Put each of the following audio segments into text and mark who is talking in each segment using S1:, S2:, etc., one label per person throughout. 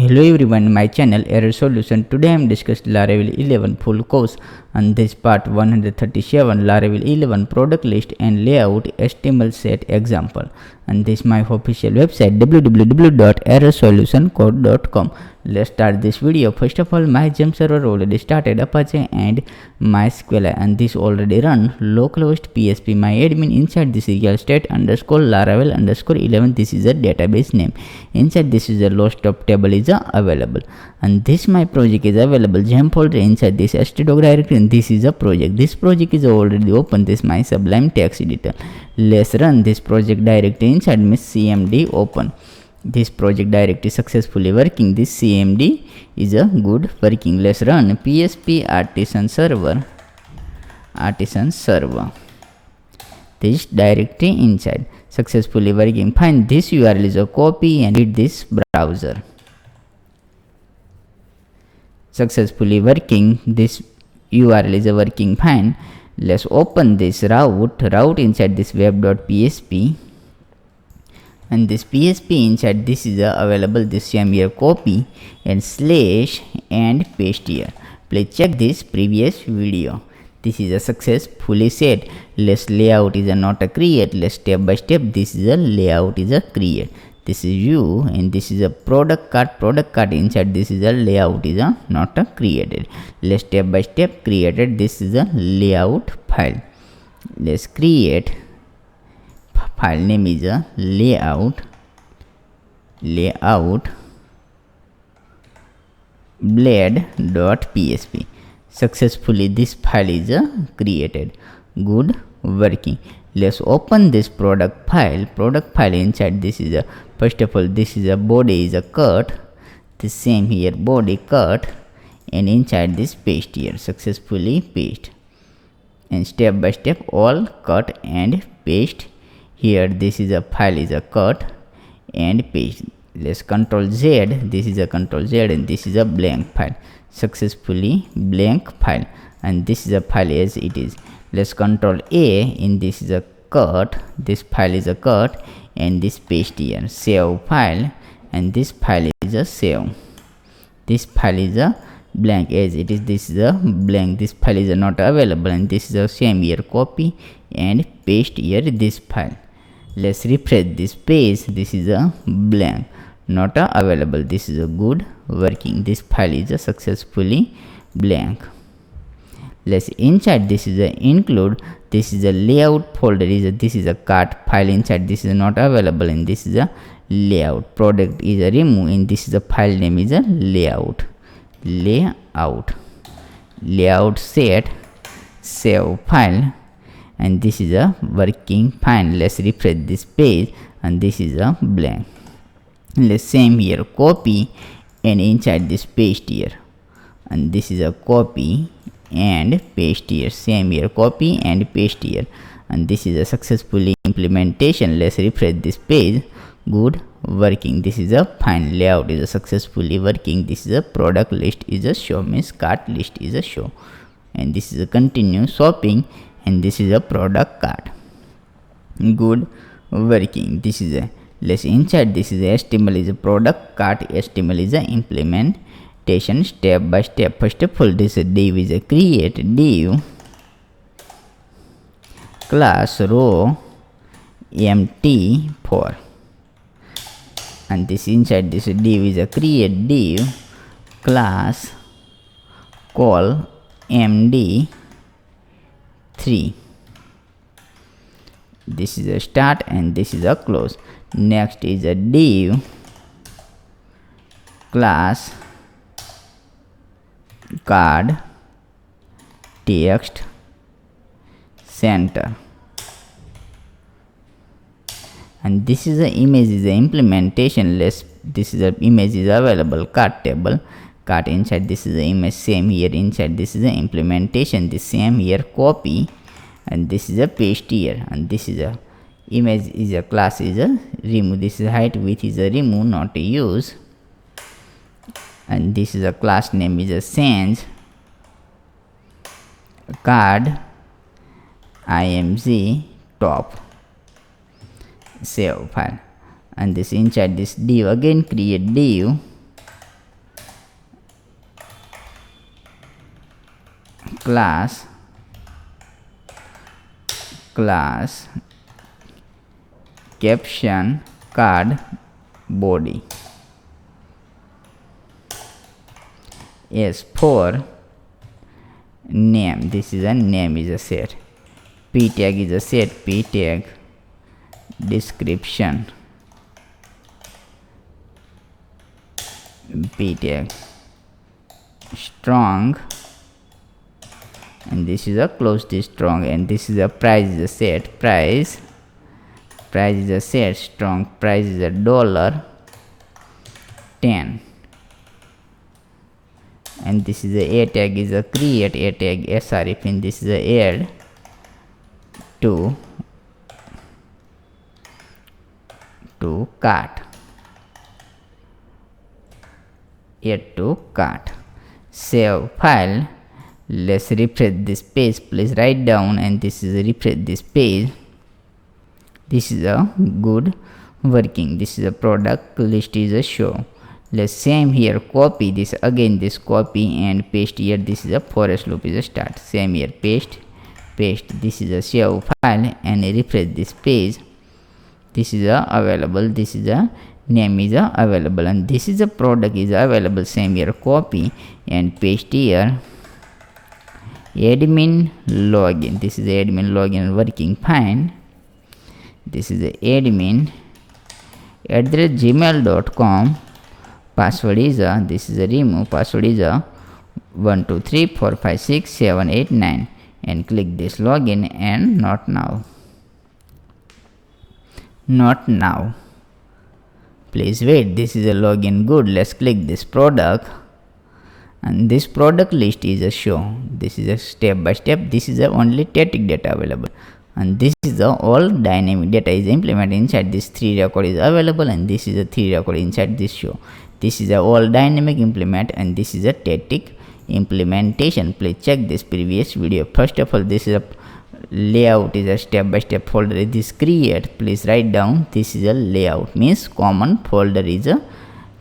S1: Hello everyone, my channel Error Solution. Today I am discussing Laravel 11 full course, and this part 137 Laravel 11 product list and layout HTML set example. And this is my official website www.errorsolutioncode.com. Let's start this video. First of all, my gem server already started Apache and MySQL, and this already run localhost PSP. My admin inside this is state underscore Laravel underscore 11. This is a database name. Inside this is a list of table is available, and this my project is available gem folder inside this htdoc directory, and this is a project. This project is already open. This my Sublime text editor. Let's run this project directory inside my cmd open. This project directory successfully working. This cmd is a good working. Let's run php artisan server. This directory inside successfully working fine. This url is a copy and read this browser. Successfully working. This url is a working fine. Let's open this route inside this web.php, and this php inside this is available. This same here copy and slash and paste here. Please check this previous video. This is a successfully set. Let's layout is a not a create. Let's step by step. This is a layout is a create. This is view, and this is a product card inside this is a layout is a not a created. Let's step by step created. This is a layout file. Let's create file name is a layout blade.php. Successfully this file is created. Good working. Let's open this product file inside this is a first of all this is a body is a cut. The same here body cut, and inside this paste here successfully paste, and step by step all cut and paste here. This is a file is a cut and paste. Let's Ctrl Z. This is a Ctrl Z, and this is a blank file. Successfully blank file, and this is a file as it is. Let's Ctrl A. In this is a cut. This file is a cut, and this paste here. Save file, and this file is a save. This file is a blank as it is. This is a blank. This file is not available, and this is a same here copy and paste here this file. Let's refresh this page. This is a blank, not available. This is a good working. This file is a successfully blank. Let's inside this is a include. This is a layout folder this is a cart file inside. This is not available, and this is a layout. Product is a remove, and this is a file name is a layout set. Save file, and this is a working fine. Let's refresh this page, and this is a blank. Let's same here copy, and inside this paste here, and this is a copy and paste here. Same here copy and paste here, and this is a successfully implementation. Let's refresh this page. Good working. This is a fine layout is a successfully working. This is a product list is a show, means cart list is a show, and this is a continue shopping, and this is a product cart. Good working. This is a let's inside this is a HTML is a product cart. HTML is a implementation step by step. First of all, this div is a create div class row empty 4, and this inside this div is a create div class call md 3. This is a start, and this is a close. Next is a div class card text center, and this is the image is the implementation. This is the image is available cart table cart inside. This is the image same here inside. This is the implementation. This same here copy, and this is a paste here, and this is a image is a class is a remove. This is height width is a remove, not a use, and this is a class name is a change card img top. Save file, and this inside this div again create div class caption card body. As for name, this is a name is a set, p tag is a set, p tag description, p tag strong, and this is a close to strong, and this is a price is a set, price is a set, strong price is a $10, and this is a tag is a create, a tag srf, and this is a add to cart, add to cart. Save file. Let's refresh this page. Please write down, and this is a refresh this page. This is a good working. This is a product list is a show. Let's same here, copy this again, this copy and paste here. This is a forest loop is a start. Same here, paste. This is a save file and refresh this page. This is a available. This is a name is a available, and this is a product is available. Same here, copy and paste here. Admin login. This is admin login working fine. This is the admin @gmail.com. Password is a, this is a remove, password is a 1234567889, and click this login and not now. Please wait, this is a login good. Let's click this product, and this product list is a show. This is a step by step. This is a only static data available, and this is the all dynamic data is implemented inside this 3 record is available, and this is a 3 record inside this show. This is a all dynamic implement, and this is a static implementation. Please check this previous video. First of all, this is a layout is a step by step folder this create. Please write down, this is a layout means common folder is a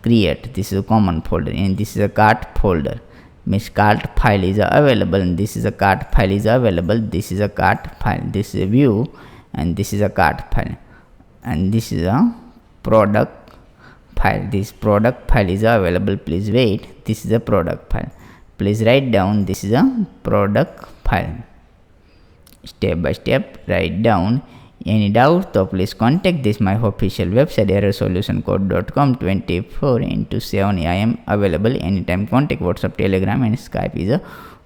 S1: create. This is a common folder, and this is a cart folder means cart file is available, and this is a cart file is available. This is a cart file, this is a view, and this is a cart file, and this is a product file. This product file is available. Please wait, this is a product file. Please write down, this is a product file. Step by step write down. Any doubt, so please contact this my official website errorsolutioncode.com. 24/7 I am available anytime. Contact WhatsApp, Telegram and Skype is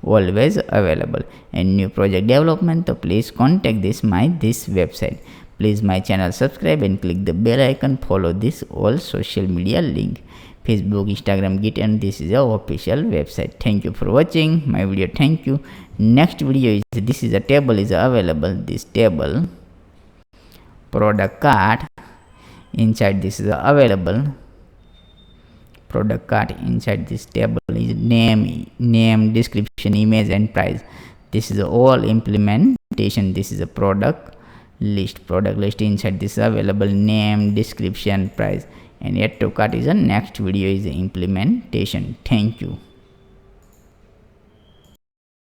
S1: always available. And new project development, so please contact this website. Please my channel subscribe and click the bell icon. Follow this all social media link, Facebook, Instagram, Git, and this is our official website. Thank you for watching my video. Thank you. Next video is this is a table is available. This table product cart inside this is available. Product cart inside this table is name, description, image, and price. This is all implementation. This is a product list inside this available name, description, price, and yet to cart is a next video is the implementation. Thank you.